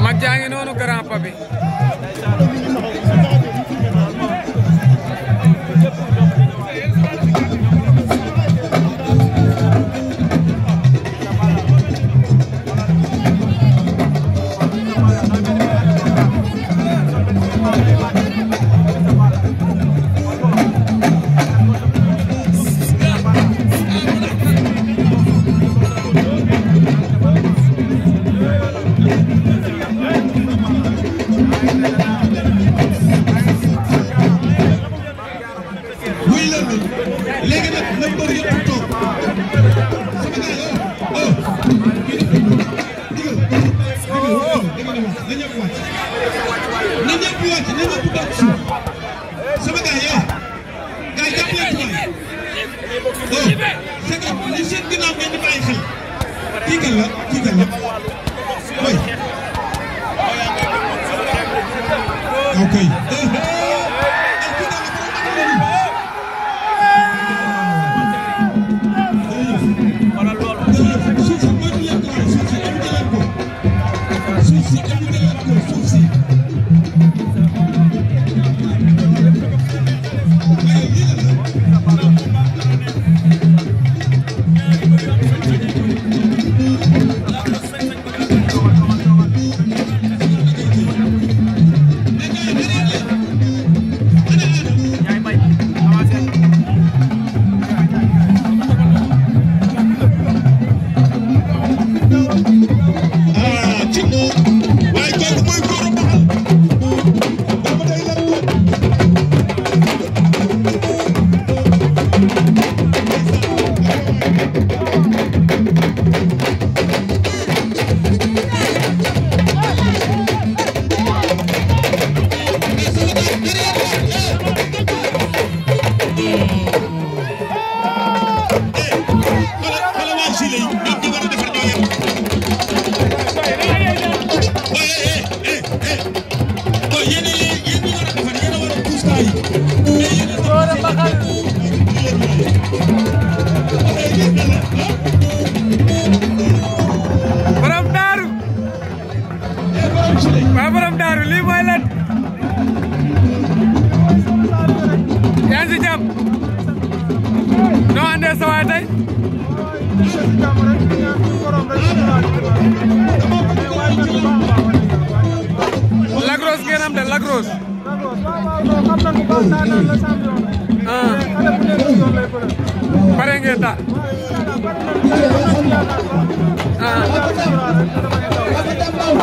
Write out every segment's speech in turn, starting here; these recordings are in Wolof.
mag jaa ngi noonu grand papi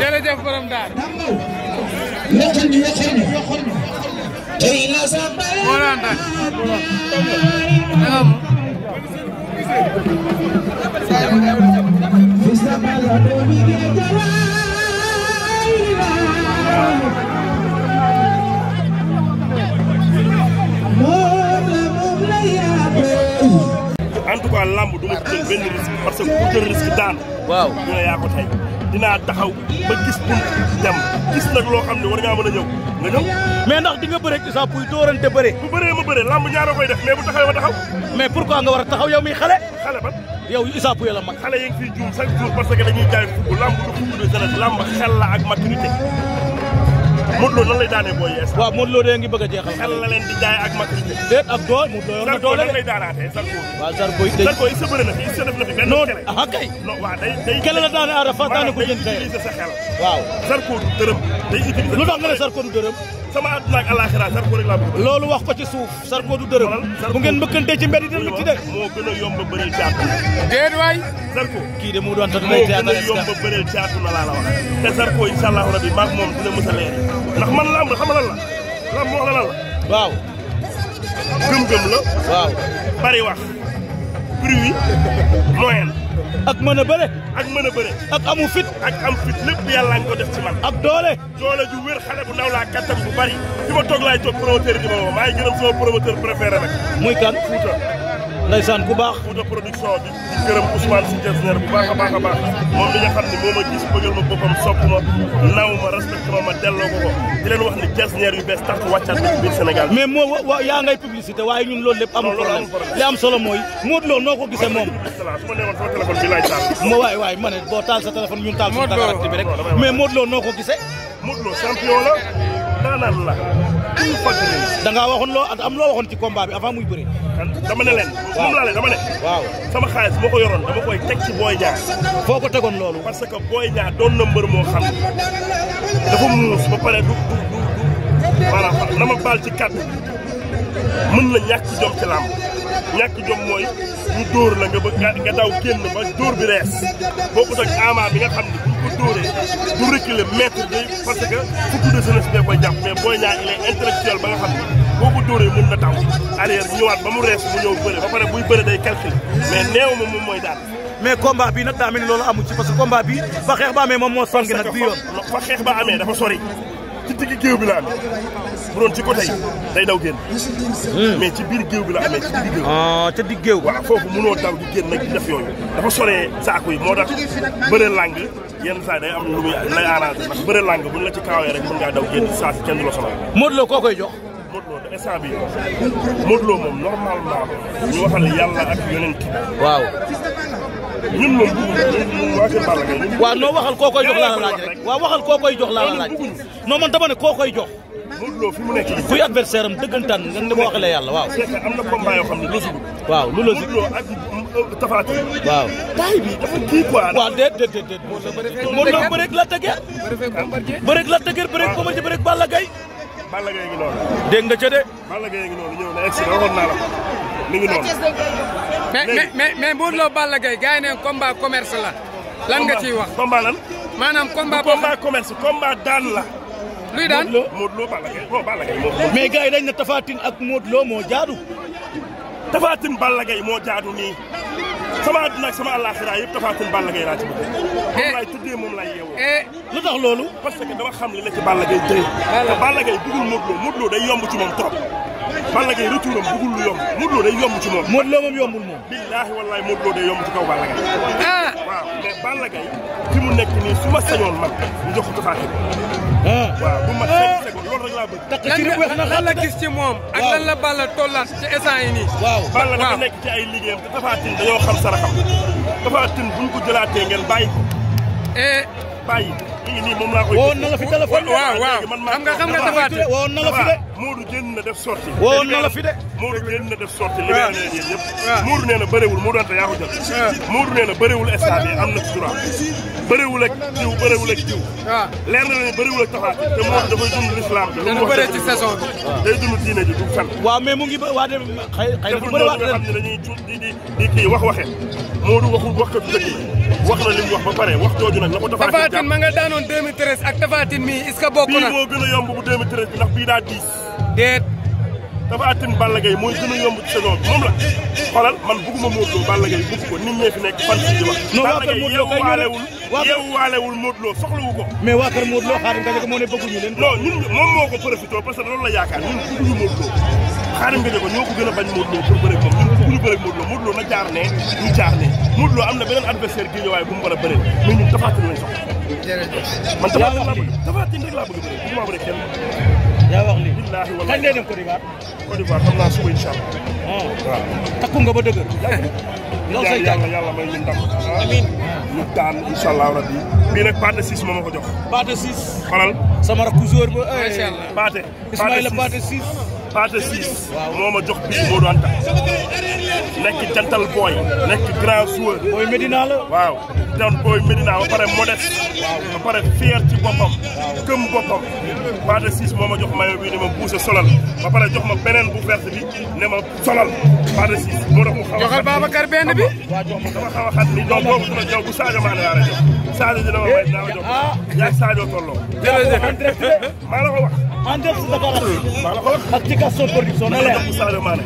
jërëjëf borom daar en tout cas lamb du ma jël benn risque parce que ku jël risque daan. waaw ñu ne yaa ko tey dinaa taxaw ba gis bunt dem gis nag loo xam ne war ngaa mën a ñëw nga ñëw. mais ndax di nga bëre Issa Pouye doorante bëre. bu bëree ma bëre lamb ñaara koy def mais bu taxawee ma taxaw. mais pourquoi nga war a taxaw yow miy xale. xale ban yow Issa Pouye la mag. xale yi ngi fiy juum chaque jour parce que dañuy jaay fukk lamb du fukk de jeunesse lamb xel la ak maturité. Modou Lo nan lay daanee booy yees. waaw Modou Lo de ngi bëgg a jeexal. xel la leen di jaay ak maturité. déet ak doole Modou Lo yor na doole de. Zarko nan lay daanaatee Zarko. waaw Zarko it Zarko it sa bëre na fi it sa def na fi benn kele. ah kay. non waaw day kele la daane Ada Fass daane ko jën tey. utiliser sa xel. waaw Zarko du dërëm. day utiliser lu tax nga ne Zarko du dërëm. sama àdduna ak àllaaxira Zarko rek laa bëgg. loolu wax ko ci suuf Zarko du dërëm. bu ngeen mbëkkante ci mbedd dina métti de. moo gën a yomb a bëreel ci àdduna. déet waay. Zarko kii de mu doon tëdd day théâtre moo gën a yomb a bëreel ci àdduna laa la wax. te Zarko incha allahu rabi maag moom dina mës a leer ndax man lamb xam nga lan la lamb wax la lan la. waaw. gëm-gëm la. waaw. bari wax. bruit moyen. ak mën a bëre. ak mën a bëre. ak amu fit. ak am fit lépp yàlla nga ko def ci man. ak doole. doole ju wér xale bu ndaw laa kattan bu bari. fi ma toog laay toog promoteur di ma woo maa ngi gërëm sama promoteur préféré nag. muy kan Fouta. ndeysaan ku baax Fouta production di gërëm Ousmane si Jesner bu baax a baax a baax moom li nga xam ne moo ma gis bëggal ma boppam sopp ma naw ma respecté ma delloo ko di leen wax ni Jesner yu bees tax wàccaat na ci biir Sénégal mais moo yaa ngay publicité waaye ñun loolu lépp amul problème li am solo mooy Modou Lo noo ko gisee moom su ma newoon sama téléphone bi laay taal waay ma ne boo taal sa téléphone ñun taal suñu Dakaractu bi rek mais Modou Lo noo ko gisee Modou Lo champion la daanaan la da ngaa waxoon am loo waxoon ci combat bi avant muy bëri dama ne leen moom laa leen dama ne waaw sama xaalis moo ko yoroon dama koy teg ci Boy Niang foo ko tegoon loolu parce que Boy Niang doon na mbër moo xam dafa muus ba pare du maanaam na ma baal ci kàddu mën na ñàkk jom ci làmb ñàkk jom mooy ñu dóor la nga daw génn ba dóor bi rees bokkut ak Ama bi nga xam ne bu ko dóoree du reculer mètre bi parce que fukki de jeunesse bee koy jàpp mais Boy Niang il est intellectuel ba nga xam ne boo ko dóoree mën na taw arrière ñëwaat ba mu rees mu ñëw bëre ba pare buy bëre day calculer mais neew ma moom mooy daal mais combat bi nag daa mel ni loolu amu ci parce que combat bi ba xeex ba amee moom moo songi nag bi yoon fa xeex ba amee dafa sori ci digg géew bi la amee bu doon ci côté yi day daw génn mais ci biir géew bi la amee ci digg géew ca digg géew waaw foofu mënoo daw di génn nag di def yooyu dafa soree saako yi moo tax bëre làng yenn saa day am lu muy lay arrangé ndax bëre làng buñ la ci kaawee rek mën ngaa daw génn saa si kenn du la sonal Modou Lo koo koy jox Modou Lo instant bi Modou Lo moom normalement ñu waxal yàlla ak yonent waaw ñun moom ñun waa kër Balla Gaye waaw noo waxal koo koy jox laa la laaj rek waaw waxal koo koy jox laa la laaj non man dama ne koo koy jox Modou Lo fi mu nekk kuy adversaire am dëggantaan nga ne ma waxalee yàlla waaw c'est que am na combat yoo xam ne logique waaw lu logique Modou Lo ak Tapha Tine waaw taay bi dafa kii quoi waaw déet Modou Lo bëreeg la tëggeer bëreeg la tëggeer bëreeg Bombardier bëreeg Balla Gaye Balla Gaye ngi noonu dégg nga ca de Balla Gaye ngi noonu ñëw na egsi waxoon naa la ko mi ngi noonu mais Modou Lo Balla Gaye gars yi ne combat commerce la lan nga ciy wax combat lan maanaam combat commerce combat daan la luy daan Modou Lo Balla Gaye bon Balla Gaye moo mais gars yi dañ ne Tapha Tine ak Modou Lo moo jaadu Tapha Tine Balla Gaye moo jaadu nii sama àdduna ak sama àllaaxira yëpp Tapha Tine Balla Gaye laa ci bëgg moom laay tuddee moom laay yeewoo lu tax loolu parce que dama xam li la ci Balla Gaye tey te Balla Gaye bëggul Modou Lo day yomb ci moom trop Balla Gaye retouram bëggul lu yomb Modou Lo day yomb ci moom Modou Lo moom yombul moom billaahi wallaahi Modou Lo day yomb ci kaw Balla Gaye waaw mais Balla Gaye fi mu nekk nii su ma sañoon man ñu jox ko Tapha Tine waaw bu ma 5 secondes loolu rek laa bëgg lan la gis ci moom ak lan la Balla tollaat ci instant yi nii waaw Balla dafa nekk ci ay liggéeyam te Tapha Tine dañoo xam saraxam Tapha Tine buñ ko jëlaatee ngeen bàyyi ko bàyyi mi ngi nii moom laa koy woon na la fi téléphone waaw xam nga Tapha Tine woon na la fi de Modou génn na def sortie woon na la fi de Modou génn na def sortie li nga leen yéen yëpp Modou nee na bëriwul Modou ante yaa ko jël Modou nee na bëriwul stade yi am na ci droit bëriwul ak jiw leer na ne bëriwul ak Tapha Tine te Modou dafay dund l'islam bi lu bëre ci saison bi day dund diine ji du fen waaw mais mu ngi waa dem xëy na du bëri waat nga xam ne dañuy di kii wax Modou waxul waxkatu dëgg wax na li mu wax ba pare wax jooju nag na ko Tapha Tine ma nga daanoon 2013 ak Tapha Tine mi est-ce que bokk na bii moo gën a yomb bu 2013 bi ndax bii daa diis déet Tapha Tine Balla Gaye mooy gën a yomb ci saison bi moom la xoolal man bëgguma Modou Lo Balla Gaye bëgg ko nit ñee fi nekk fan si di wax Balla Gaye yeewu waalewul Modou Lo soxlawu ko mais waa kër Modou Lo Khadim Gadiaga moo ne bëgguñu leen non ñun moom moo ko profité parce que loolu la yaakaar ñun bëgguñu Modou Lo Khadim Gadiaga ñoo ko gën a bañ Modou Lo pour bëre moom ñun bëgguñu bëre Modou Lo Modou Lo na jaar ne ñu jaar ne Modou Lo am na beneen adversaire gi waaye bu mu war a bëre mais ñun Tapha Tine lañ soxla man Tapha Tine rek laa bëgg bëre bëgguma bëre kenn yaa wax lii billaahi wallaahi kañ lay dem Côte d'Ivoire Côte d'Ivoire xam naa suba incha allah waaw takku nga ba dëgër loolu say yàlla may ñu ndam amiin ñu daan incha allah rabbi bii nag Pathé 6 moo ma ko jox Pathé 6 xolal sama rakku joueur ba macha allah Pathé Ismaïla Pathé 6 Pathé 6 moo ma jox bii Modou Anta nekk jantal booy nekk grand joueur booy Medina la waaw doon booy Medina ba pare modeste ba pare fier ci boppam gëm boppam Pathé 6 moo ma jox maillot bi ne ma buuse solal ba pare jox ma beneen bu verte bi ne ma solal Pathé 6 moo tax mu xaw a joxal Babacar benn bi dama xaw a xat ni donc boobu dina jox bu Sadio Mané laa la jox Sadio dina ma may dinaa la jox yaa Sadio tolloo maa la ko wax en direct si Dakaractu maa la ko wax ak ci Gaston Production na leer bu Sadio Mané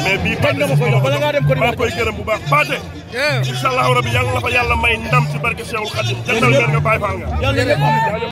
mais bii kañ nga ma koy wax bala ngaa dem Côte d'Ivoire maa koy gërëm bu baax Pathé incha allahu rabi yàlla na fa yàlla may ndam ci barke Cheikhul Khadim jantal ngeen nga bàyyi faal nga